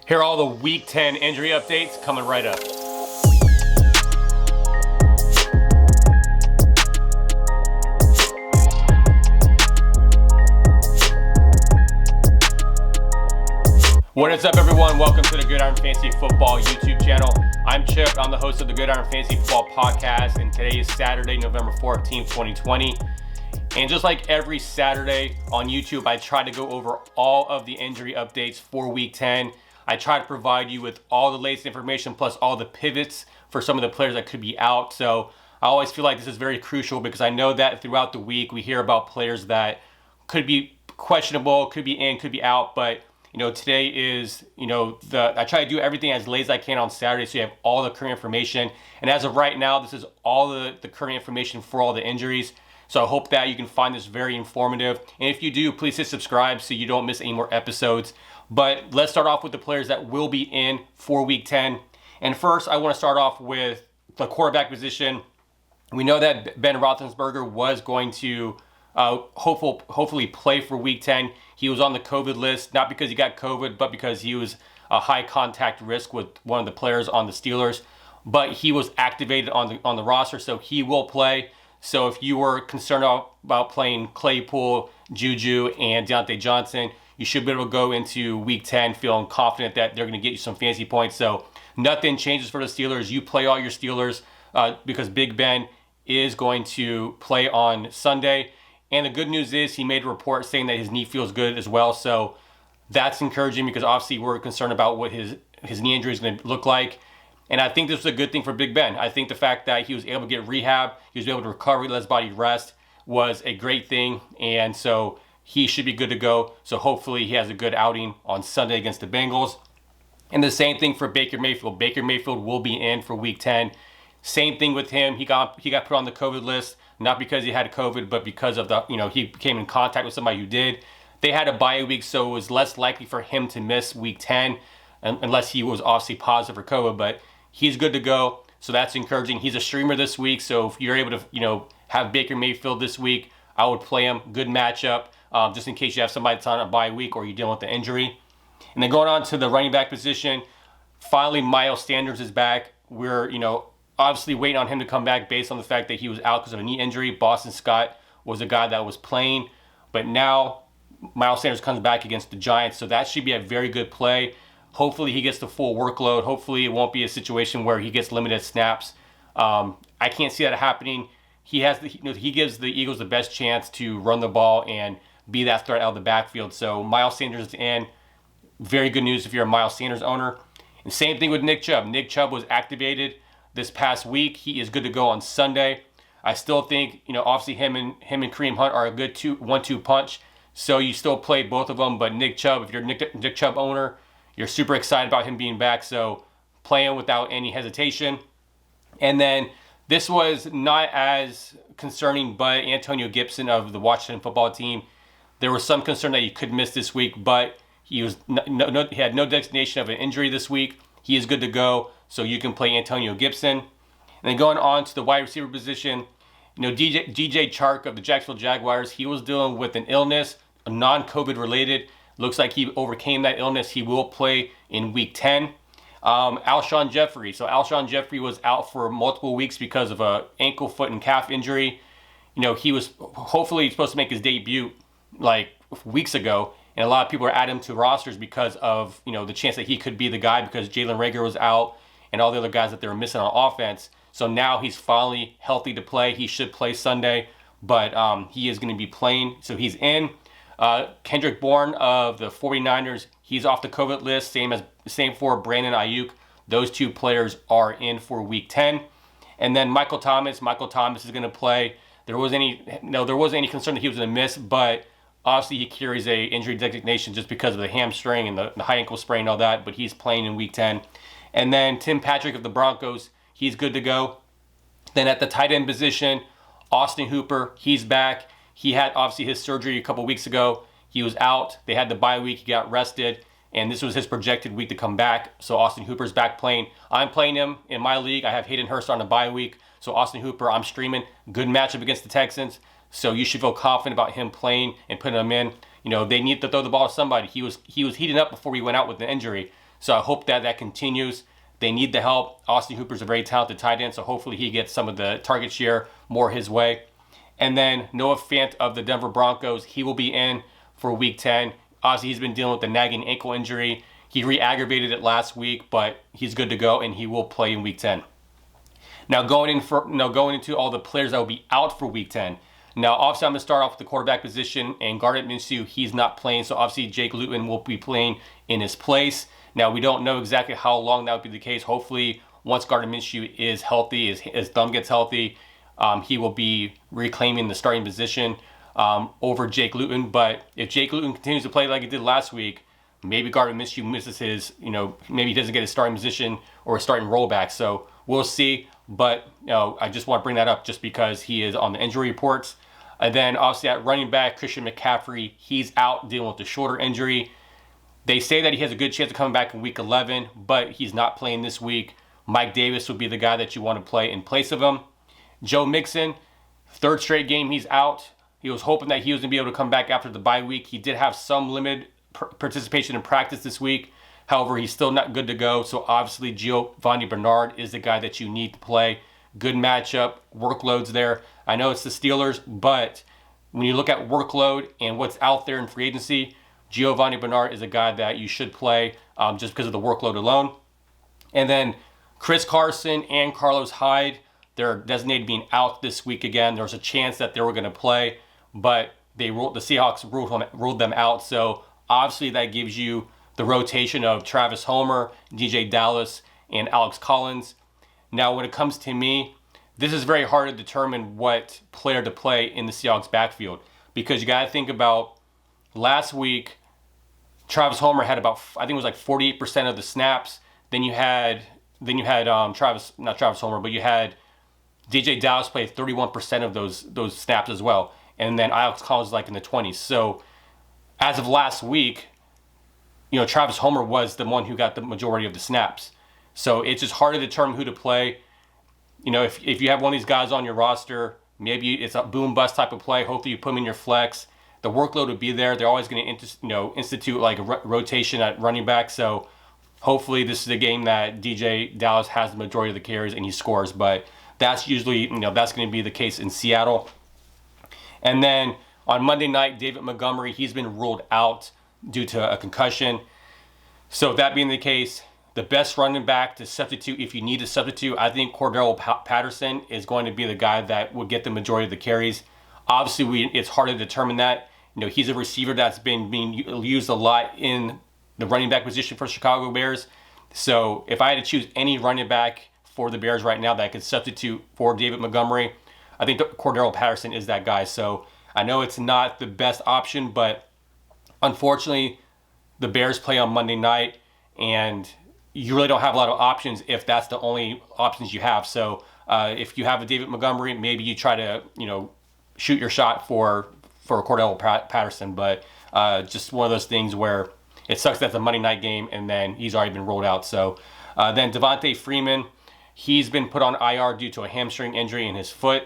Here are all the Week 10 injury updates coming right up. What is up, everyone? Welcome to the Gridiron Fantasy Football YouTube channel. I'm Chip. I'm the host of the Gridiron Fantasy Football Podcast, and today is Saturday, November 14th, 2020. And just like every Saturday on YouTube, I try to go over all of the injury updates for Week 10. I try to provide you with all the latest information plus all the pivots for some of the players that could be out. So I always feel like this is very crucial because I know that throughout the week we hear about players that could be questionable, could be in, could be out. But today is, I try to do everything as late as I can on Saturday so you have all the current information. And as of right now, this is all the current information for all the injuries. So I hope that you can find this very informative. And if you do, please hit subscribe so you don't miss any more episodes. But let's start off with the players that will be in for Week 10. And first, I want to start off with the quarterback position. We know that Ben Roethlisberger was going to hopefully play for Week 10. He was on the COVID list, not because he got COVID, but because he was a high contact risk with one of the players on the Steelers. But he was activated on the roster, so he will play. So if you were concerned about playing Claypool, Juju, and Deontay Johnson, you should be able to go into Week 10 feeling confident that they're going to get you some fantasy points. So nothing changes for the Steelers. You play all your Steelers because Big Ben is going to play on Sunday. And the good news is he made a report saying that his knee feels good as well. So that's encouraging because obviously we're concerned about what his knee injury is going to look like. And I think this was a good thing for Big Ben. I think the fact that he was able to get rehab, he was able to recover, let his body rest, was a great thing. And so he should be good to go. So hopefully he has a good outing on Sunday against the Bengals. And the same thing for Baker Mayfield. Baker Mayfield will be in for Week 10. Same thing with him. He got put on the COVID list, not because he had COVID, but because of he came in contact with somebody who did. They had a bye week, so it was less likely for him to miss Week 10 unless he was obviously positive for COVID, but he's good to go. So that's encouraging. He's a streamer this week, so if you're able to have Baker Mayfield this week, I would play him. Good matchup, just in case you have somebody that's on a bye week or you're dealing with the injury. And then going on to the running back position, finally Miles Sanders is back. We're obviously waiting on him to come back based on the fact that he was out because of a knee injury. Boston Scott was a guy that was playing, but now Miles Sanders comes back against the Giants, so that should be a very good play. Hopefully he gets the full workload. Hopefully it won't be a situation where he gets limited snaps. I can't see that happening. He gives the Eagles the best chance to run the ball and be that threat out of the backfield. So Miles Sanders is in. Very good news if you're a Miles Sanders owner. And same thing with Nick Chubb. Nick Chubb was activated this past week. He is good to go on Sunday. I still think, obviously him and Kareem Hunt are a good 1-2 punch. So you still play both of them. But Nick Chubb, if you're a Nick Chubb owner, you're super excited about him being back. So play him without any hesitation. And then this was not as concerning, but Antonio Gibson of the Washington football team, there was some concern that he could miss this week, but he had no designation of an injury this week. He is good to go, so you can play Antonio Gibson. And then going on to the wide receiver position, DJ Chark of the Jacksonville Jaguars, he was dealing with an illness, a non-COVID related. Looks like he overcame that illness. He will play in Week 10. Alshon Jeffrey. So Alshon Jeffrey was out for multiple weeks because of a ankle, foot, and calf injury. He was hopefully supposed to make his debut like weeks ago, and a lot of people are adding him to rosters because of the chance that he could be the guy because Jalen Reagor was out and all the other guys that they were missing on offense. So now he's finally healthy to play. He should play Sunday, but he is going to be playing, so he's in. Kendrick Bourne of the 49ers, he's off the COVID list, same for Brandon Ayuk. Those two players are in for Week 10. And then Michael Thomas is going to play. There wasn't any concern that he was going to miss, but obviously he carries a injury designation just because of the hamstring and the high ankle sprain and all that, but he's playing in Week 10. And then Tim Patrick of the Broncos, he's good to go. Then at the tight end position, Austin Hooper, he's back. He had obviously his surgery a couple weeks ago. He was out. They had the bye week. He got rested. And this was his projected week to come back. So Austin Hooper's back playing. I'm playing him in my league. I have Hayden Hurst on the bye week. So Austin Hooper, I'm streaming. Good matchup against the Texans. So you should feel confident about him playing and putting him in. They need to throw the ball to somebody. He was heating up before he went out with the injury. So I hope that continues. They need the help. Austin Hooper's a very talented tight end, so hopefully he gets some of the target share more his way. And then Noah Fant of the Denver Broncos, he will be in for Week 10. Obviously, he's been dealing with the nagging ankle injury. He re-aggravated it last week, but he's good to go, and he will play in Week 10. Now, going into all the players that will be out for Week 10. Now, obviously, I'm going to start off with the quarterback position, and Gardner Minshew, he's not playing, so obviously Jake Luton will be playing in his place. Now, we don't know exactly how long that would be the case. Hopefully, once Gardner Minshew is healthy, his thumb gets healthy, he will be reclaiming the starting position over Jake Luton. But if Jake Luton continues to play like he did last week, maybe Gardner Minshew misses his, maybe he doesn't get his starting position or a starting rollback. So we'll see. But I just want to bring that up just because he is on the injury reports. And then obviously at running back, Christian McCaffrey, he's out dealing with the shoulder injury. They say that he has a good chance of coming back in Week 11, but he's not playing this week. Mike Davis would be the guy that you want to play in place of him. Joe Mixon, third straight game he's out. He was hoping that he was going to be able to come back after the bye week. He did have some limited participation in practice this week. However, he's still not good to go. So obviously Giovanni Bernard is the guy that you need to play. Good matchup, workloads there. I know it's the Steelers, but when you look at workload and what's out there in free agency, Giovanni Bernard is a guy that you should play just because of the workload alone. And then Chris Carson and Carlos Hyde, they're designated being out this week again. There was a chance that they were going to play, but the Seahawks ruled them out. So obviously that gives you the rotation of Travis Homer, DJ Dallas, and Alex Collins. Now, when it comes to me, this is very hard to determine what player to play in the Seahawks backfield because you got to think about last week, Travis Homer had about, I think it was like 48% of the snaps. Then you had not Travis Homer, but you had DJ Dallas play 31% of those snaps as well. And then Alex Collins like in the 20s. So as of last week, Travis Homer was the one who got the majority of the snaps. So it's just hard to determine who to play. If you have one of these guys on your roster, maybe it's a boom bust type of play. Hopefully you put them in your flex. The workload would be there. They're always going to institute like a rotation at running back. So hopefully this is a game that DJ Dallas has the majority of the carries and he scores. But that's usually, that's going to be the case in Seattle. And then on Monday night, David Montgomery, he's been ruled out due to a concussion. So that being the case, the best running back to substitute, if you need to substitute, I think Cordell Patterson is going to be the guy that will get the majority of the carries. Obviously, it's hard to determine that. He's a receiver that's been being used a lot in the running back position for Chicago Bears. So if I had to choose any running back for the Bears right now that I could substitute for David Montgomery, I think Cordell Patterson is that guy. So I know it's not the best option, but unfortunately, the Bears play on Monday night, and you really don't have a lot of options if that's the only options you have. So if you have a David Montgomery, maybe you try to, shoot your shot for Cordell Patterson. But just one of those things where it sucks that it's a Monday night game and then he's already been rolled out. So then Devontae Freeman, he's been put on IR due to a hamstring injury in his foot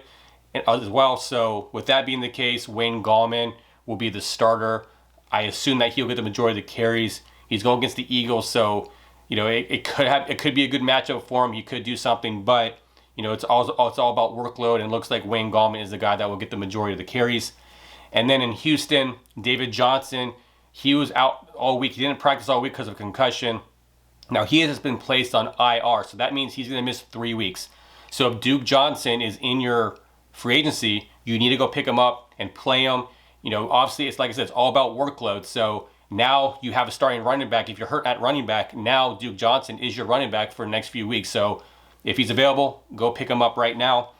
as well. So with that being the case, Wayne Gallman will be the starter. I assume that he'll get the majority of the carries. He's going against the Eagles, so it could be a good matchup for him. He could do something, but it's all about workload, and it looks like Wayne Gallman is the guy that will get the majority of the carries. And then in Houston, David Johnson, he was out all week. He didn't practice all week because of concussion. Now he has been placed on IR, so that means he's going to miss 3 weeks. So if Duke Johnson is in your free agency, you need to go pick him up and play him. Obviously, it's like I said, it's all about workload. So now you have a starting running back. If you're hurt at running back, now Duke Johnson is your running back for the next few weeks. So if he's available, go pick him up right now.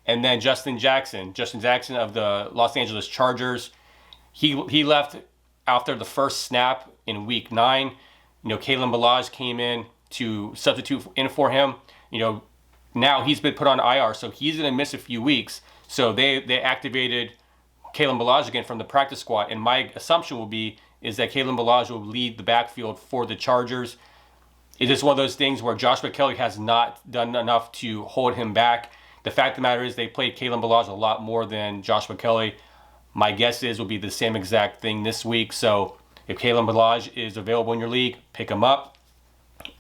And then Justin Jackson of the Los Angeles Chargers, he left after the first snap in week 9. Kalen Ballage came in to substitute in for him. Now he's been put on IR, so he's going to miss a few weeks. So they activated Kalen Ballage again from the practice squad, and my assumption is that Kalen Ballage will lead the backfield for the Chargers. It is one of those things where Joshua Kelly has not done enough to hold him back. The fact of the matter is they played Kalen Ballage a lot more than Joshua Kelly. My guess is will be the same exact thing this week. So if Kalen Ballage is available in your league, pick him up.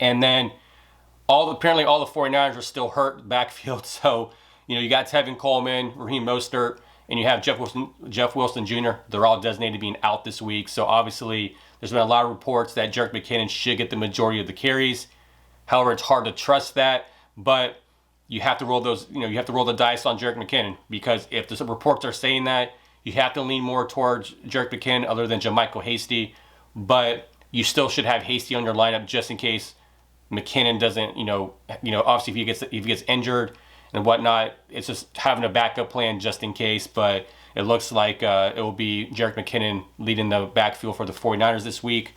And then apparently all the 49ers are still hurt backfield. So, you got Tevin Coleman, Raheem Mostert, and you have Jeff Wilson Jr. They're all designated being out this week. So obviously there's been a lot of reports that Jerick McKinnon should get the majority of the carries. However, it's hard to trust that, but you have to roll you have to roll the dice on Jerick McKinnon, because if the reports are saying that, you have to lean more towards Jerick McKinnon other than JaMycal Hasty. But you still should have Hasty on your lineup just in case McKinnon doesn't, obviously if he gets injured and whatnot, it's just having a backup plan just in case. But it looks like it will be Jerick McKinnon leading the backfield for the 49ers this week.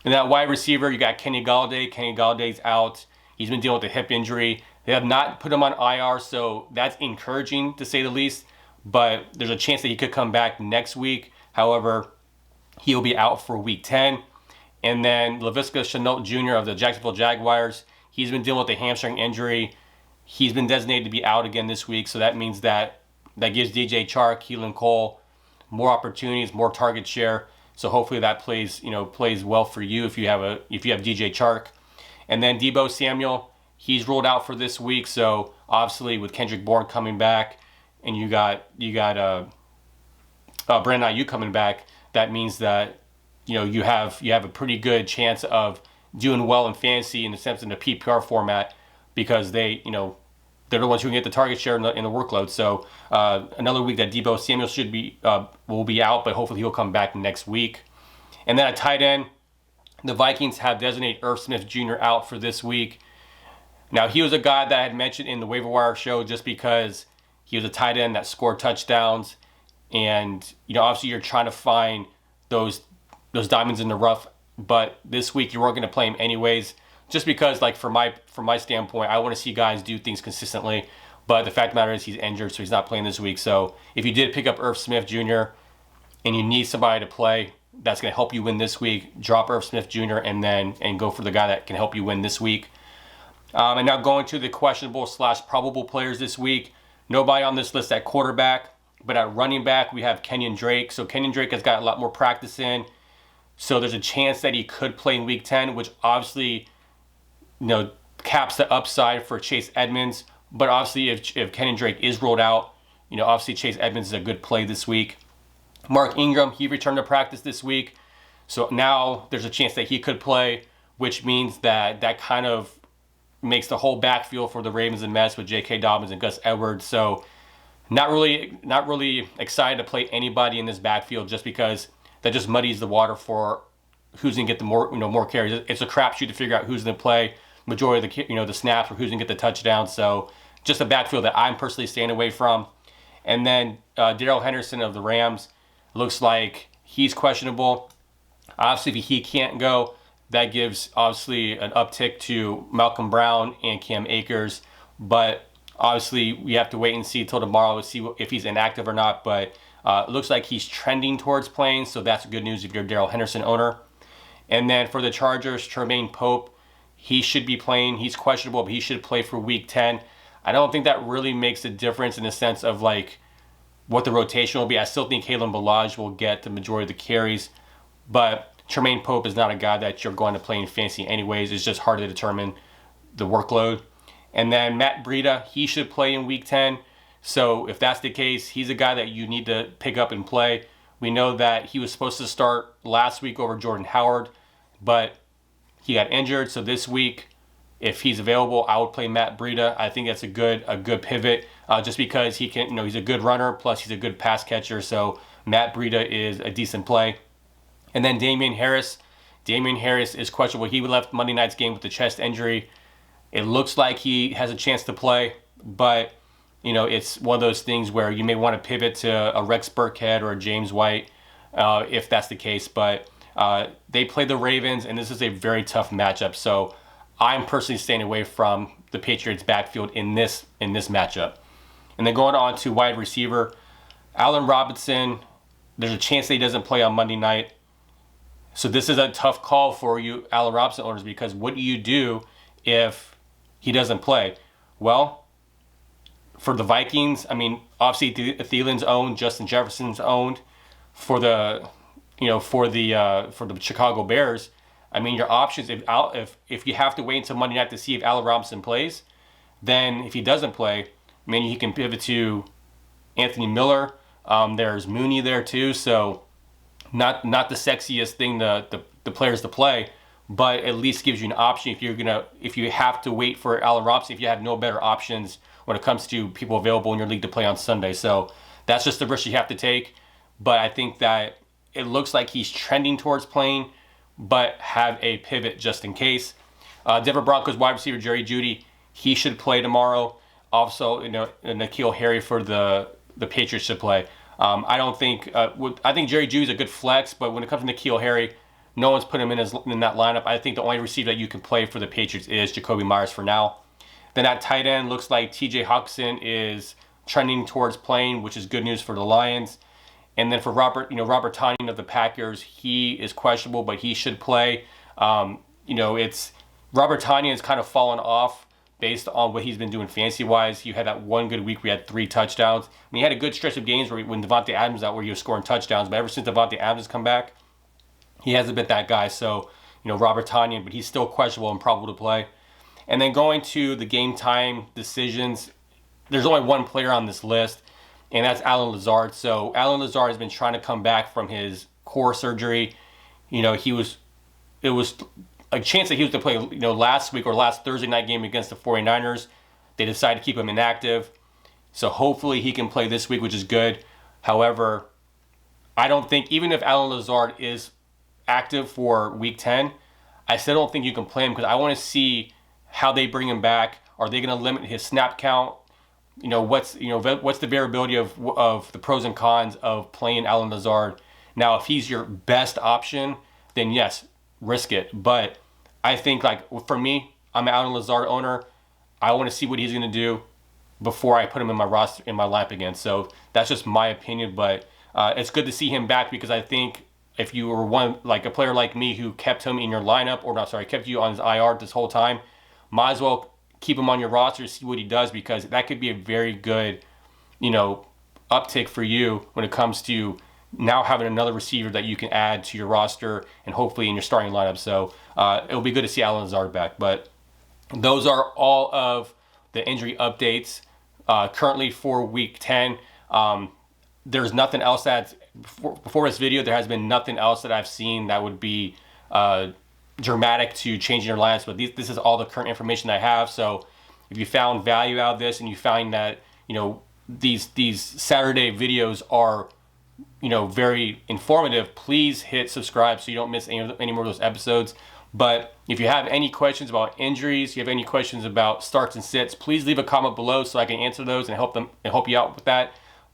And that wide receiver, you got Kenny Galladay. Kenny Galladay's out. He's been dealing with a hip injury. They have not put him on IR, so that's encouraging to say the least. But there's a chance that he could come back next week. However, he'll be out for week 10. And then Laviska Shenault Jr. of the Jacksonville Jaguars, he's been dealing with a hamstring injury. He's been designated to be out again this week, so that means that gives DJ Chark, Keelan Cole more opportunities, more target share. So hopefully that plays well for you if you have DJ Chark. And then Deebo Samuel, he's ruled out for this week. So obviously with Kendrick Bourne coming back, and you got Brandon Ayuk coming back, that means that you have a pretty good chance of doing well in fantasy in the sense in the PPR format, because they're the ones who can get the target share in the workload. So another week that Deebo Samuel will be out, but hopefully he'll come back next week. And then at tight end, the Vikings have designated Irv Smith Jr. out for this week. Now, he was a guy that I had mentioned in the waiver wire show just because he was a tight end that scored touchdowns, and obviously you're trying to find those diamonds in the rough. But this week you weren't going to play him anyways, just because, like, from my standpoint, I want to see guys do things consistently. But the fact of the matter is he's injured, so he's not playing this week. So if you did pick up Irv Smith Jr. and you need somebody to play that's going to help you win this week, drop Irv Smith Jr. and go for the guy that can help you win this week. And now going to the questionable/probable players this week. Nobody on this list at quarterback, but at running back we have Kenyon Drake. So Kenyon Drake has got a lot more practice in, so there's a chance that he could play in week 10, which obviously caps the upside for Chase Edmonds. But obviously if Kenyon Drake is ruled out, obviously Chase Edmonds is a good play this week. Mark Ingram, he returned to practice this week, so now there's a chance that he could play, which means that kind of makes the whole backfield for the Ravens a mess with J.K. Dobbins and Gus Edwards. So not really excited to play anybody in this backfield, just because that just muddies the water for who's gonna get the more carries. It's a crapshoot to figure out who's gonna play majority of the snaps, or who's gonna get the touchdown. So just a backfield that I'm personally staying away from. And then Darrell Henderson of the Rams, looks like he's questionable. Obviously, if he can't go, that gives obviously an uptick to Malcolm Brown and Cam Akers. But obviously, we have to wait and see till tomorrow to see if he's inactive or not. But it looks like he's trending towards playing, so that's good news if you're a Darrell Henderson owner. And then for the Chargers, Tremaine Pope, he should be playing. He's questionable, but he should play for week 10. I don't think that really makes a difference in the sense of like what the rotation will be. I still think Kalen Ballage will get the majority of the carries, but Tremaine Pope is not a guy that you're going to play in fantasy anyways. It's just hard to determine the workload. And then Matt Breida, he should play in week 10. So if that's the case, he's a guy that you need to pick up and play. We know that he was supposed to start last week over Jordan Howard, but he got injured. So this week, if he's available, I would play Matt Breida. I think that's a good pivot, just because he can, he's a good runner, plus he's a good pass catcher. So Matt Breida is a decent play. And then Damian Harris. Damian Harris is questionable. He left Monday night's game with a chest injury. It looks like he has a chance to play, but it's one of those things where you may want to pivot to a Rex Burkhead or a James White, if that's the case. But they play the Ravens, and this is a very tough matchup. So I'm personally staying away from the Patriots backfield in this matchup. And then going on to wide receiver, Allen Robinson, there's a chance that he doesn't play on Monday night. So this is a tough call for you Allen Robinson owners, because what do you do if he doesn't play? Well, for the Vikings, obviously Thielen's owned, Justin Jefferson's owned. For the Chicago Bears, I mean, your options, if you have to wait until Monday night to see if Allen Robinson plays, then if he doesn't play, I mean, he can pivot to Anthony Miller. There's Mooney there too, so not the sexiest thing the players to play, but at least gives you an option if you have to wait for Allen Robinson, if you have no better options when it comes to people available in your league to play on Sunday. So that's just the risk you have to take. But I think that it looks like he's trending towards playing, but have a pivot just in case. Denver Broncos wide receiver Jerry Jeudy, he should play tomorrow. Also, N'Keal Harry for the Patriots should play. I think Jerry Jeudy's a good flex, but when it comes to N'Keal Harry, no one's put him in that lineup. I think the only receiver that you can play for the Patriots is Jacoby Myers for now. Then at tight end, looks like TJ Hawkinson is trending towards playing, which is good news for the Lions. And then for Robert Tonyan of the Packers, he is questionable, but he should play. It's Robert Tonyan has kind of fallen off based on what he's been doing fantasy-wise. You had that one good week where he had 3 touchdowns. I mean, he had a good stretch of games when Devontae Adams was out where he was scoring touchdowns, but ever since Devontae Adams has come back, he hasn't been that guy. So, Robert Tonyan, but he's still questionable and probable to play. And then going to the game time decisions, there's only one player on this list, and that's Allen Lazard. So Allen Lazard has been trying to come back from his core surgery. It was a chance that he was to play, last week or last Thursday night game against the 49ers. They decided to keep him inactive. So hopefully he can play this week, which is good. However, I don't think, even if Allen Lazard is active for week 10, I still don't think you can play him because I want to see how they bring him back. Are they going to limit his snap count? What's the variability of the pros and cons of playing Allen Lazard? Now, if he's your best option, then yes, risk it. But I think, for me, I'm an Allen Lazard owner. I want to see what he's going to do before I put him in my roster, in my lineup again. So that's just my opinion. But it's good to see him back because I think if you were a player like me who kept him in your lineup, kept you on his IR this whole time, might as well keep him on your roster, see what he does, because that could be a very good, uptick for you when it comes to now having another receiver that you can add to your roster and hopefully in your starting lineup. So it'll be good to see Allen Lazard back. But those are all of the injury updates currently for Week 10. There's nothing else before this video, there has been nothing else that I've seen that would be dramatic to changing your lineups, but this is all the current information I have. So if you found value out of this and you find that these Saturday videos are very informative, please hit subscribe so you don't miss any more of those episodes. But if you have any questions about injuries, you have any questions about starts and sits, please leave a comment below so I can answer those and help you out with that.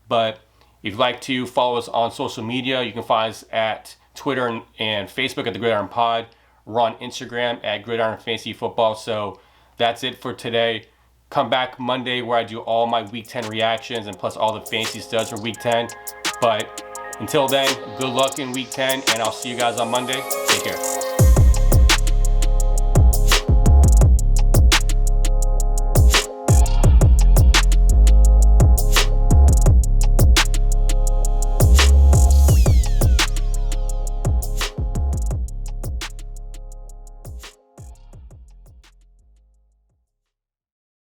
But if you'd like to follow us on social media, you can find us at Twitter and Facebook at the Gridiron Pod. We're on Instagram at Gridiron Fantasy Football. So that's it for today. Come back Monday where I do all my Week 10 reactions and plus all the fantasy studs for Week 10. But until then, good luck in Week 10, and I'll see you guys on Monday. Take care.